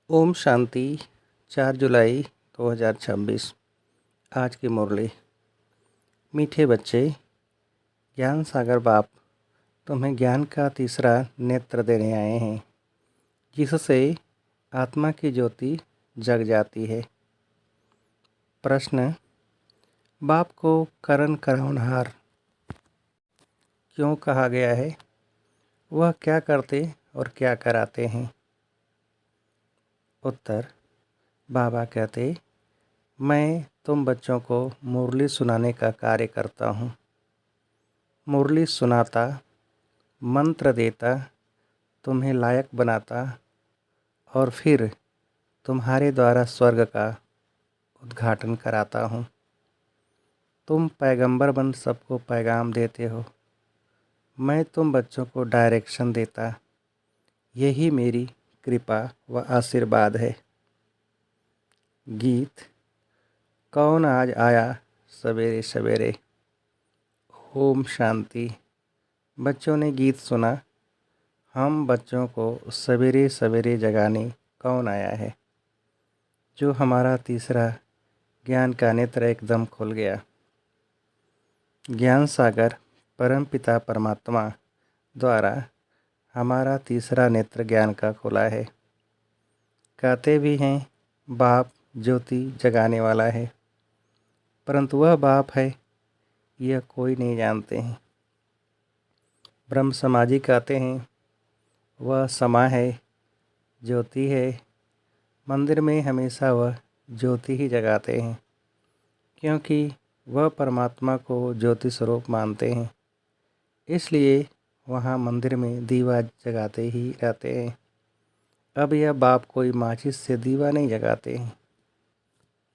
ओम शांति। 4 जुलाई 2026। आज की मुरली। मीठे बच्चे, ज्ञान सागर बाप तुम्हें ज्ञान का तीसरा नेत्र देने आए हैं, जिससे आत्मा की ज्योति जग जाती है। प्रश्न: बाप को करण करावनहार क्यों कहा गया है? वह क्या करते और क्या कराते हैं? उत्तर: बाबा कहते, मैं तुम बच्चों को मुरली सुनाने का कार्य करता हूँ। मुरली सुनाता, मंत्र देता, तुम्हें लायक बनाता और फिर तुम्हारे द्वारा स्वर्ग का उद्घाटन कराता हूँ। तुम पैगंबर बन सबको पैगाम देते हो, मैं तुम बच्चों को डायरेक्शन देता। यही मेरी कृपा व आशीर्वाद है। गीत: कौन आज आया सवेरे सवेरे। ओम शांति। बच्चों ने गीत सुना, हम बच्चों को सवेरे सवेरे जगाने कौन आया है? जो हमारा तीसरा ज्ञान का नेत्र एकदम खुल गया। ज्ञान सागर परमपिता परमात्मा द्वारा हमारा तीसरा नेत्र ज्ञान का खुला है। कहते भी हैं बाप ज्योति जगाने वाला है, परंतु वह बाप है यह कोई नहीं जानते हैं। ब्रह्म समाजी कहते हैं वह समा है, ज्योति है। मंदिर में हमेशा वह ज्योति ही जगाते हैं, क्योंकि वह परमात्मा को ज्योति स्वरूप मानते हैं। इसलिए वहाँ मंदिर में दीवा जगाते ही रहते हैं। अब यह बाप कोई माचिस से दीवा नहीं जगाते हैं।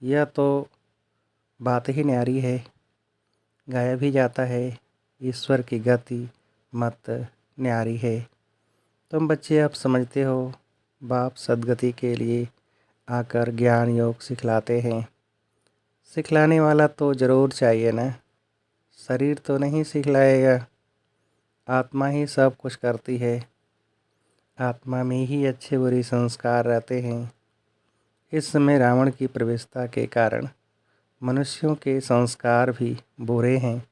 यह तो बात ही न्यारी है। गाया भी जाता है, ईश्वर की गति मत न्यारी है। तुम बच्चे अब समझते हो, बाप सद्गति के लिए आकर ज्ञान योग सिखलाते हैं। सिखलाने वाला तो ज़रूर चाहिए ना। शरीर तो नहीं सिखलाएगा, आत्मा ही सब कुछ करती है। आत्मा में ही अच्छे बुरे संस्कार रहते हैं। इस समय रावण की प्रवेशता के कारण मनुष्यों के संस्कार भी बुरे हैं,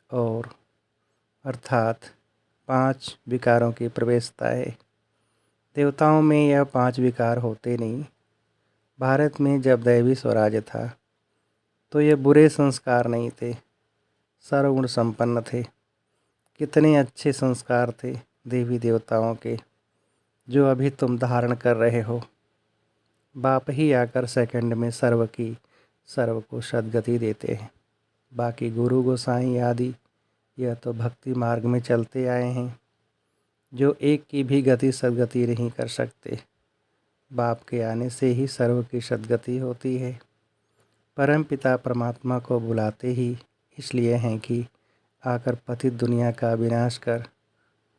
और अर्थात 5 विकारों की प्रवेशता है। देवताओं में यह 5 विकार होते नहीं। भारत में जब दैवी स्वराज्य था तो ये बुरे संस्कार नहीं थे, सर्वगुण संपन्न थे। कितने अच्छे संस्कार थे देवी देवताओं के, जो अभी तुम धारण कर रहे हो। बाप ही आकर सेकंड में सर्व को सद्गति देते हैं। बाकी गुरु गोसाई आदि यह तो भक्ति मार्ग में चलते आए हैं, जो एक की भी गति सद्गति नहीं कर सकते। बाप के आने से ही सर्व की सद्गति होती है। परम पिता परमात्मा को बुलाते ही इसलिए हैं कि आकर पतित दुनिया का विनाश कर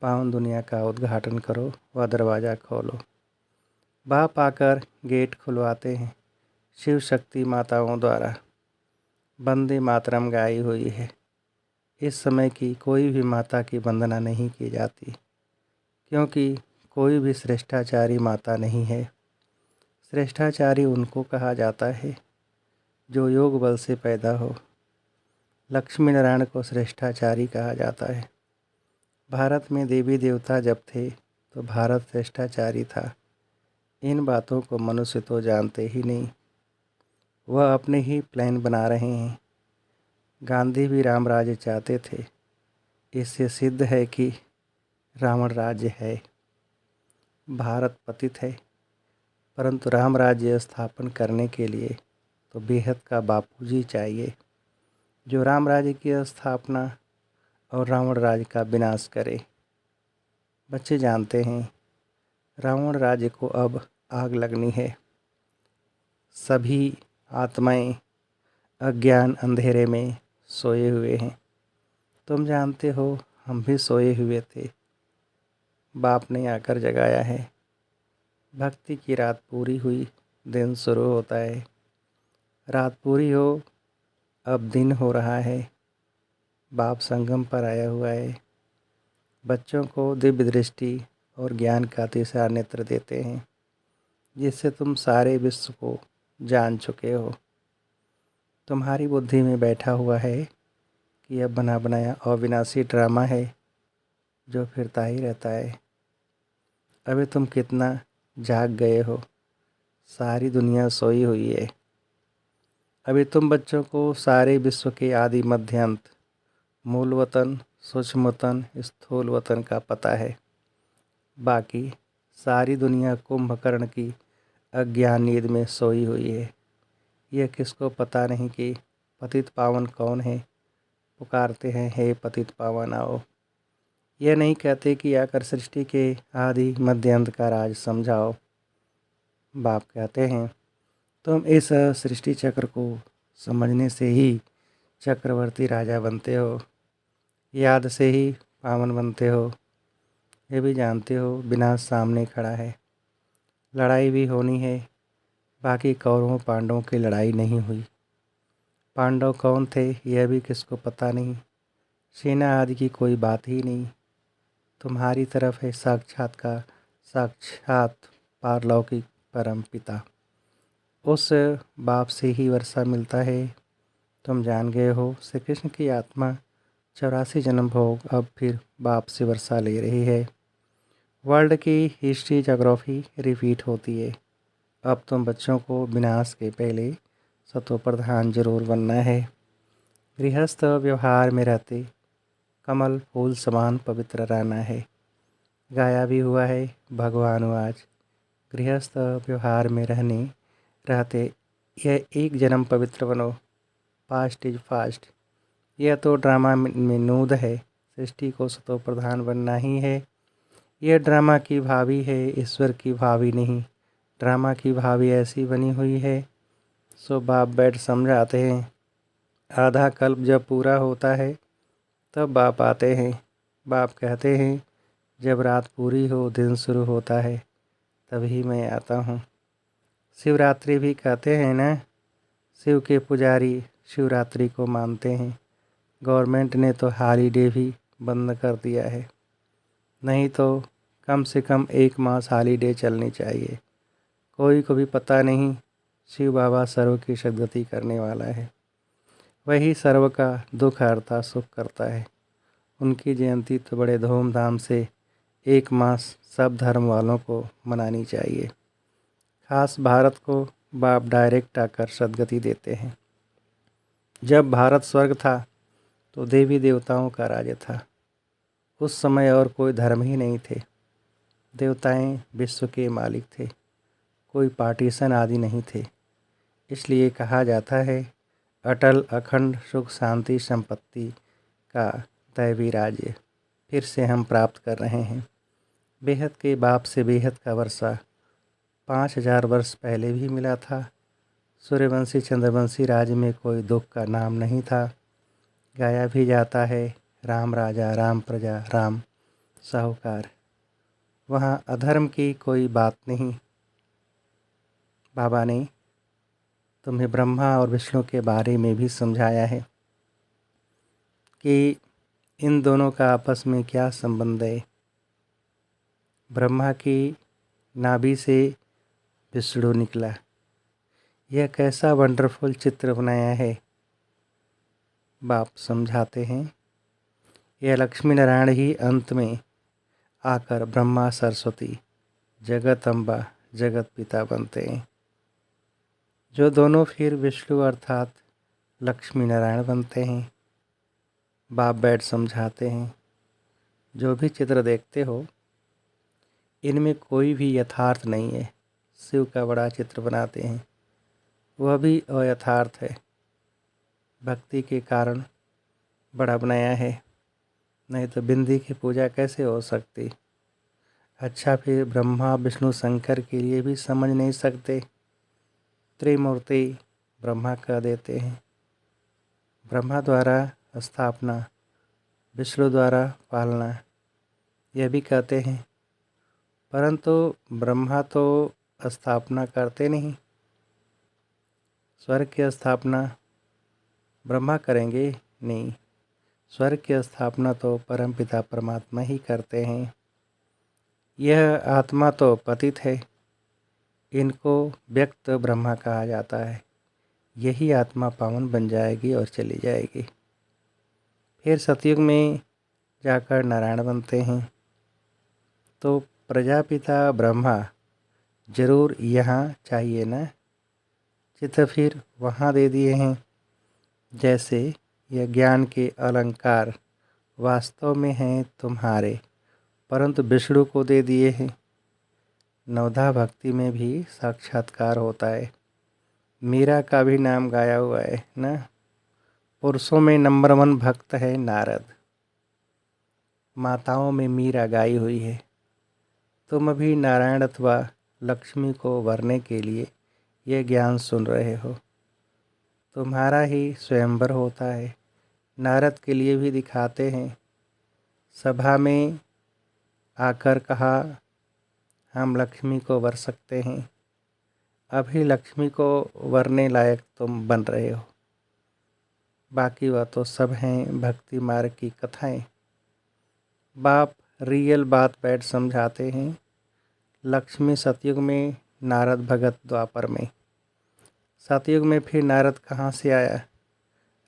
पावन दुनिया का उद्घाटन करो व दरवाज़ा खोलो। बाप आकर गेट खुलवाते हैं। शिव शक्ति माताओं द्वारा वंदे मातरम गाई हुई है। इस समय की कोई भी माता की वंदना नहीं की जाती, क्योंकि कोई भी श्रेष्ठाचारी माता नहीं है। श्रेष्ठाचारी उनको कहा जाता है जो योग बल से पैदा हो। लक्ष्मी नारायण को श्रेष्ठाचारी कहा जाता है। भारत में देवी देवता जब थे तो भारत श्रेष्ठाचारी था। इन बातों को मनुष्य तो जानते ही नहीं, वह अपने ही प्लान बना रहे हैं। गांधी भी राम राज्य चाहते थे। इससे सिद्ध है कि रावण राज्य है। भारत पतित है, परंतु राम राज्य स्थापन करने के लिए तो बेहद का बापूजी चाहिए, जो राम राज्य की स्थापना और रावण राज्य का विनाश करे। बच्चे जानते हैं रावण राज्य को अब आग लगनी है। सभी आत्माएं अज्ञान अंधेरे में सोए हुए हैं। तुम जानते हो हम भी सोए हुए थे, बाप ने आकर जगाया है। भक्ति की रात पूरी हुई, दिन शुरू होता है। रात पूरी हो, अब दिन हो रहा है। बाप संगम पर आया हुआ है। बच्चों को दिव्य दृष्टि और ज्ञान का तीसरा नेत्र देते हैं। जिससे तुम सारे विश्व को जान चुके हो। तुम्हारी बुद्धि में बैठा हुआ है कि यह बना बनाया अविनाशी ड्रामा है जो फिरता ही रहता है। अभी तुम कितना जाग गए हो, सारी दुनिया सोई हुई है। अभी तुम बच्चों को सारे विश्व के आदि मध्य अंत, मूल वतन, सूक्ष्म वतन, स्थूल वतन का पता है। बाकी सारी दुनिया कुंभकर्ण की अज्ञान नींद में सोई हुई है। यह किसको पता नहीं कि पतित पावन कौन है। पुकारते हैं, हे पतित पावन आओ। यह नहीं कहते कि आकर सृष्टि के आदि मध्य अंत का राज समझाओ। बाप कहते हैं, तुम इस सृष्टि चक्र को समझने से ही चक्रवर्ती राजा बनते हो, याद से ही पावन बनते हो। ये भी जानते हो विनाश सामने खड़ा है, लड़ाई भी होनी है। बाकी कौरवों पांडवों की लड़ाई नहीं हुई। पांडव कौन थे यह भी किसको पता नहीं। सेना आदि की कोई बात ही नहीं। तुम्हारी तरफ है साक्षात पारलौकिक परम पिता। उस बाप से ही वर्षा मिलता है। तुम जान गए हो श्री कृष्ण की आत्मा 84 जन्म भोग अब फिर बाप से वर्षा ले रही है। वर्ल्ड की हिस्ट्री जोग्राफी रिपीट होती है। अब तुम बच्चों को विनाश के पहले सतो प्रधान जरूर बनना है। गृहस्थ व्यवहार में रहते कमल फूल समान पवित्र रहना है। गाया भी हुआ है भगवानुवाच, गृहस्थ व्यवहार में रहते यह एक जन्म पवित्र बनो। Fast is fast. यह तो ड्रामा में नूद है। सृष्टि को सतो प्रधान बनना ही है। यह ड्रामा की भावी है, ईश्वर की भावी नहीं। ड्रामा की भावी ऐसी बनी हुई है। सो बाप बैठ समझाते हैं। आधा कल्प जब पूरा होता है तब बाप आते हैं। बाप कहते हैं, जब रात पूरी हो दिन शुरू होता है तभी मैं आता हूँ। शिवरात्रि भी कहते हैं ना, शिव के पुजारी शिवरात्रि को मानते हैं। गवर्नमेंट ने तो हॉलीडे भी बंद कर दिया है। नहीं तो कम से कम 1 मास हॉलीडे चलनी चाहिए। कोई को भी पता नहीं शिव बाबा सर्व की सद्गति करने वाला है। वही सर्व का दुख हरता सुख करता है। उनकी जयंती तो बड़े धूमधाम से 1 मास सब धर्म वालों को मनानी चाहिए। खास भारत को बाप डायरेक्ट आकर सद्गति देते हैं। जब भारत स्वर्ग था तो देवी देवताओं का राज्य था। उस समय और कोई धर्म ही नहीं थे। देवताएं विश्व के मालिक थे। कोई पार्टीशन आदि नहीं थे। इसलिए कहा जाता है, अटल अखंड सुख शांति संपत्ति का दैवी राज्य फिर से हम प्राप्त कर रहे हैं। बेहद के बाप से बेहद का वर्षा 5000 वर्ष पहले भी मिला था। सूर्यवंशी चंद्रवंशी राज्य में कोई दुख का नाम नहीं था। गाया भी जाता है, राम राजा राम प्रजा राम साहूकार। वहाँ अधर्म की कोई बात नहीं। बाबा ने तुम्हें ब्रह्मा और विष्णु के बारे में भी समझाया है कि इन दोनों का आपस में क्या संबंध है। ब्रह्मा की नाभि से विष्णु निकला। यह कैसा वंडरफुल चित्र बनाया है। बाप समझाते हैं, यह लक्ष्मी नारायण ही अंत में आकर ब्रह्मा सरस्वती जगत अम्बा जगत पिता बनते हैं, जो दोनों फिर विष्णु अर्थात लक्ष्मी नारायण बनते हैं। बाप बैठ समझाते हैं, जो भी चित्र देखते हो इनमें कोई भी यथार्थ नहीं है। शिव का बड़ा चित्र बनाते हैं, वह भी अयथार्थ है। भक्ति के कारण बड़ा बनाया है, नहीं तो बिंदी की पूजा कैसे हो सकती। अच्छा, फिर ब्रह्मा विष्णु शंकर के लिए भी समझ नहीं सकते। त्रिमूर्ति ब्रह्मा कह देते हैं। ब्रह्मा द्वारा स्थापना, विष्णु द्वारा पालना, यह भी कहते हैं। परंतु ब्रह्मा तो स्थापना करते नहीं। स्वर्ग की स्थापना ब्रह्मा करेंगे नहीं। स्वर्ग की स्थापना तो परमपिता परमात्मा ही करते हैं। यह आत्मा तो पतित है, इनको व्यक्त ब्रह्मा कहा जाता है। यही आत्मा पावन बन जाएगी और चली जाएगी। फिर सतयुग में जाकर नारायण बनते हैं। तो प्रजापिता ब्रह्मा जरूर यहाँ चाहिए ना, चित्त फिर वहाँ दे दिए हैं। जैसे यह ज्ञान के अलंकार वास्तव में हैं तुम्हारे, परंतु विष्णु को दे दिए हैं। नवधा भक्ति में भी साक्षात्कार होता है। मीरा का भी नाम गाया हुआ है ना। पुरुषों में नंबर 1 भक्त है नारद, माताओं में मीरा गाई हुई है। तुम अभी नारायण अथवा लक्ष्मी को वरने के लिए यह ज्ञान सुन रहे हो। तुम्हारा ही स्वयंवर होता है। नारद के लिए भी दिखाते हैं। सभा में आकर कहा हम लक्ष्मी को वर सकते हैं। अभी लक्ष्मी को वरने लायक तुम बन रहे हो। बाकी वह तो सब हैं भक्ति मार्ग की कथाएं। बाप रियल बात बैठ समझाते हैं। लक्ष्मी सतयुग में, नारद भगत द्वापर में। सतयुग में फिर नारद कहाँ से आया?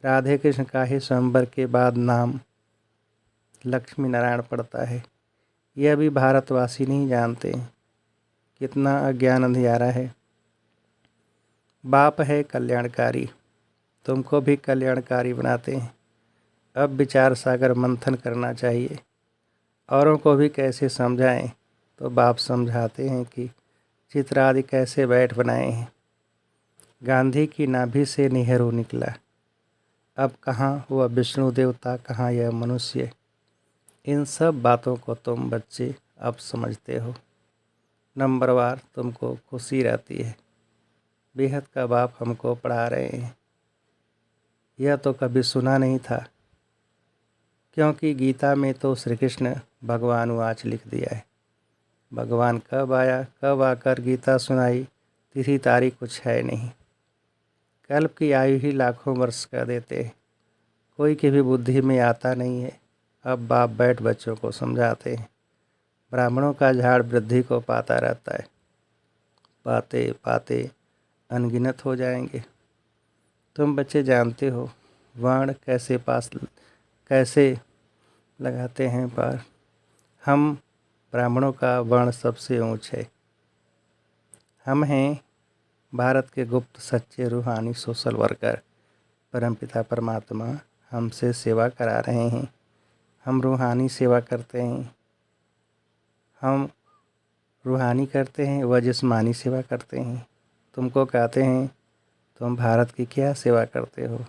राधे कृष्ण का ही स्वयंवर के बाद नाम लक्ष्मी नारायण पड़ता है। यह भी भारतवासी नहीं जानते। कितना अज्ञान अंधियारा है। बाप है कल्याणकारी, तुमको भी कल्याणकारी बनाते हैं। अब विचार सागर मंथन करना चाहिए। औरों को भी कैसे समझाएं? तो बाप समझाते हैं कि चित्र आदि कैसे बैठ बनाए हैं। गांधी की नाभि से नेहरू निकला। अब कहाँ वह विष्णु देवता, कहाँ यह मनुष्य। इन सब बातों को तुम बच्चे अब समझते हो। नंबरवार तुमको खुशी रहती है। बेहद का बाप हमको पढ़ा रहे हैं। यह तो कभी सुना नहीं था, क्योंकि गीता में तो श्री कृष्ण भगवान वाच लिख दिया है। भगवान कब आया, कब आकर गीता सुनाई, तिथि तारीख कुछ है नहीं। कल्प की आयु ही लाखों वर्ष का देते हैं। कोई की भी बुद्धि में आता नहीं है। अब बाप बैठ बच्चों को समझाते हैं। ब्राह्मणों का झाड़ वृद्धि को पाता रहता है। पाते पाते अनगिनत हो जाएंगे। तुम बच्चे जानते हो वर्ण कैसे लगाते हैं पार। हम ब्राह्मणों का वर्ण सबसे ऊंच है। हम हैं भारत के गुप्त सच्चे रूहानी सोशल वर्कर। परमपिता परमात्मा हमसे सेवा करा रहे हैं। हम रूहानी सेवा करते हैं। हम रूहानी करते हैं, वह जिस्मानी सेवा करते हैं। तुमको कहते हैं तुम भारत की क्या सेवा करते हो?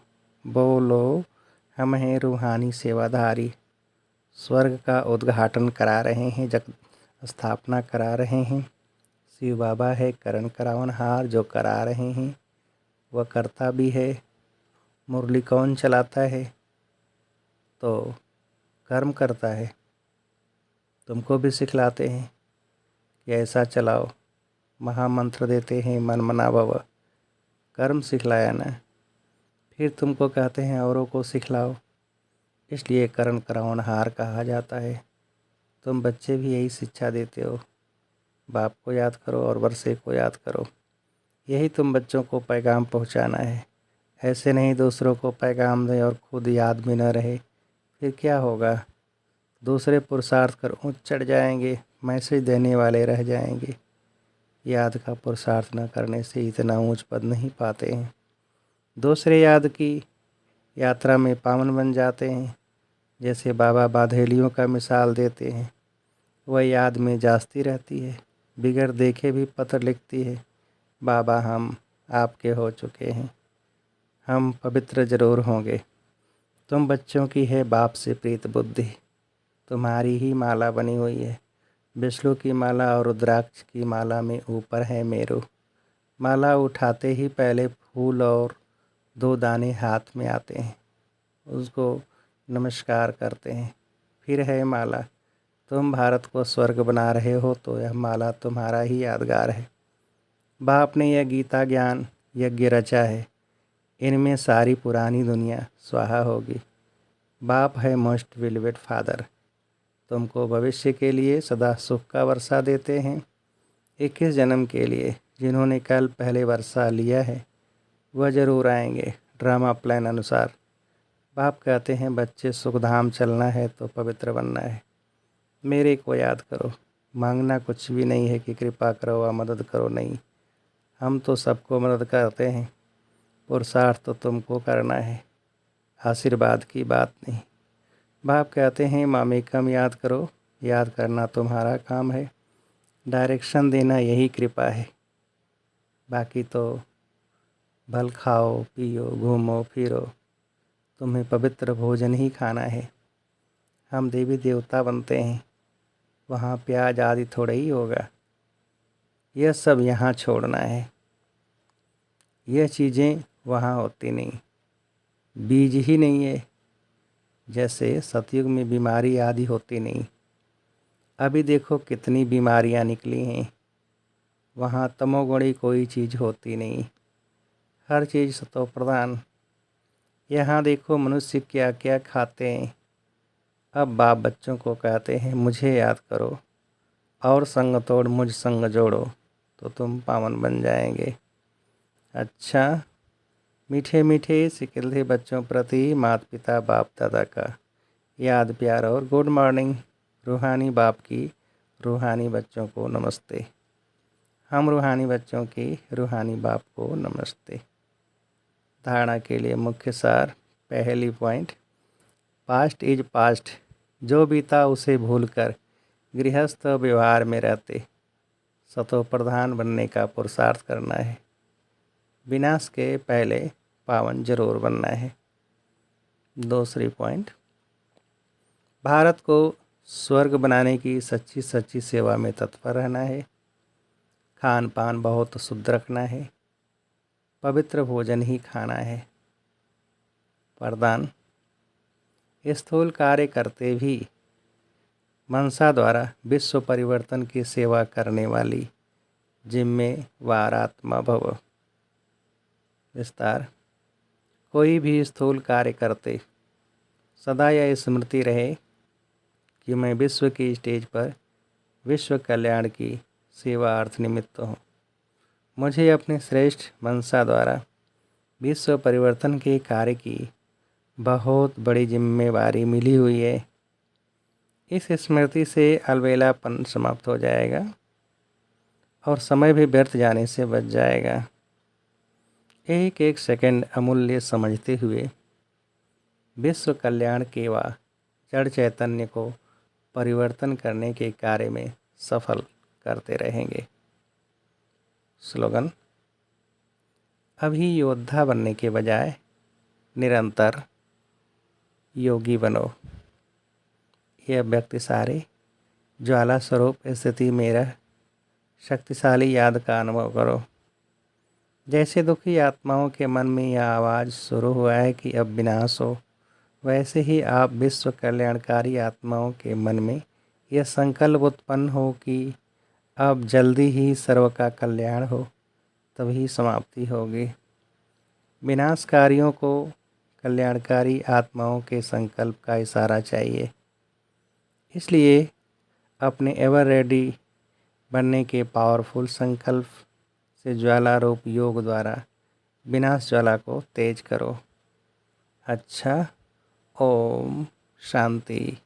बोलो हम हैं रूहानी सेवाधारी। स्वर्ग का उद्घाटन करा रहे हैं, जग स्थापना करा रहे हैं। शिव बाबा है करण करावनहार, जो करा रहे हैं वह करता भी है। मुरली कौन चलाता है? तो कर्म करता है। तुमको भी सिखलाते हैं कि ऐसा चलाओ। महामंत्र देते हैं मन मना भव। कर्म सिखलाया ना। फिर तुमको कहते हैं औरों को सिखलाओ, इसलिए करण करावनहार कहा जाता है। तुम बच्चे भी यही शिक्षा देते हो। बाप को याद करो और वर्षे को याद करो। यही तुम बच्चों को पैगाम पहुंचाना है। ऐसे नहीं दूसरों को पैगाम दें और खुद याद में न रहे, फिर क्या होगा? दूसरे पुरुषार्थ कर ऊंच चढ़ जाएंगे, मैसेज देने वाले रह जाएंगे। याद का पुरुषार्थ न करने से इतना ऊंच पद नहीं पाते हैं। दूसरे याद की यात्रा में पावन बन जाते हैं। जैसे बाबा बाधेलियों का मिसाल देते हैं। वह याद में जाती रहती है, बिगड़ देखे भी पत्र लिखती है। बाबा हम आपके हो चुके हैं, हम पवित्र जरूर होंगे। तुम बच्चों की है बाप से प्रीत बुद्धि। तुम्हारी ही माला बनी हुई है। विष्णु की माला और रुद्राक्ष की माला में ऊपर है मेरू। माला उठाते ही पहले फूल और 2 दाने हाथ में आते हैं, उसको नमस्कार करते हैं। फिर है माला। तुम भारत को स्वर्ग बना रहे हो तो यह माला तुम्हारा ही यादगार है। बाप ने यह गीता ज्ञान यज्ञ रचा है। इनमें सारी पुरानी दुनिया स्वाहा होगी। बाप है मोस्ट बिलीवेड फादर। तुमको भविष्य के लिए सदा सुख का वर्षा देते हैं। 21 जन्म के लिए जिन्होंने कल पहले वर्षा लिया है वह ज़रूर आएंगे ड्रामा प्लान अनुसार। बाप कहते हैं बच्चे सुखधाम चलना है तो पवित्र बनना है। मेरे को याद करो, मांगना कुछ भी नहीं है कि कृपा करो व मदद करो, नहीं। हम तो सबको मदद करते हैं, पुरुषार्थ तो तुमको करना है, आशीर्वाद की बात नहीं। बाप कहते हैं मामेकम याद करो, याद करना तुम्हारा काम है, डायरेक्शन देना यही कृपा है। बाकी तो भल खाओ पियो घूमो फिरो, तुम्हें पवित्र भोजन ही खाना है। हम देवी देवता बनते हैं, वहाँ प्याज आदि थोड़ा ही होगा। यह सब यहाँ छोड़ना है। यह चीज़ें वहाँ होती नहीं, बीज ही नहीं है। जैसे सतयुग में बीमारी आदि होती नहीं, अभी देखो कितनी बीमारियाँ निकली हैं। वहाँ तमोगुणी कोई चीज़ होती नहीं, हर चीज़ सतो प्रधान। यहाँ देखो मनुष्य क्या क्या खाते हैं। अब बाप बच्चों को कहते हैं मुझे याद करो और संग तोड़ मुझ संग जोड़ो तो तुम पावन बन जाएंगे। अच्छा, मीठे मीठे सिकिल्दे बच्चों प्रति माता पिता बाप दादा का याद प्यार और गुड मॉर्निंग। रूहानी बाप की रूहानी बच्चों को नमस्ते। हम रूहानी बच्चों की रूहानी बाप को नमस्ते। धारणा के लिए मुख्य सार। पहली पॉइंट, पास्ट इज पास्ट। जो बीता उसे भूलकर गृहस्थ व्यवहार में रहते सतो प्रधान बनने का पुरुषार्थ करना है। विनाश के पहले पावन जरूर बनना है। दूसरी पॉइंट, भारत को स्वर्ग बनाने की सच्ची सच्ची सेवा में तत्पर रहना है। खान पान बहुत शुद्ध रखना है, पवित्र भोजन ही खाना है। वरदान, स्थूल कार्य करते भी मनसा द्वारा विश्व परिवर्तन की सेवा करने वाली जिम्मेवार आत्मा भव। विस्तार, कोई भी स्थूल कार्य करते सदा यह स्मृति रहे कि मैं विश्व की स्टेज पर विश्व कल्याण की सेवा अर्थ निमित्त हूँ। मुझे अपने श्रेष्ठ मनसा द्वारा विश्व परिवर्तन के कार्य की बहुत बड़ी जिम्मेवारी मिली हुई है। इस स्मृति से अलबेलापन समाप्त हो जाएगा और समय भी व्यर्थ जाने से बच जाएगा। एक एक सेकंड अमूल्य समझते हुए विश्व कल्याण के व जड़ चैतन्य को परिवर्तन करने के कार्य में सफल करते रहेंगे। स्लोगन, अभी योद्धा बनने के बजाय निरंतर योगी बनो। यह व्यक्ति सारे ज्वाला स्वरूप स्थिति में रह शक्तिशाली याद का अनुभव करो। जैसे दुखी आत्माओं के मन में यह आवाज़ शुरू हुआ है कि अब विनाश हो, वैसे ही आप विश्व कल्याणकारी आत्माओं के मन में यह संकल्प उत्पन्न हो कि अब जल्दी ही सर्व का कल्याण हो, तभी समाप्ति होगी। विनाशकारियों को कल्याणकारी आत्माओं के संकल्प का इशारा चाहिए। इसलिए अपने एवर रेडी बनने के पावरफुल संकल्प से ज्वाला रूप योग द्वारा विनाश ज्वाला को तेज करो। अच्छा, ओम शांति।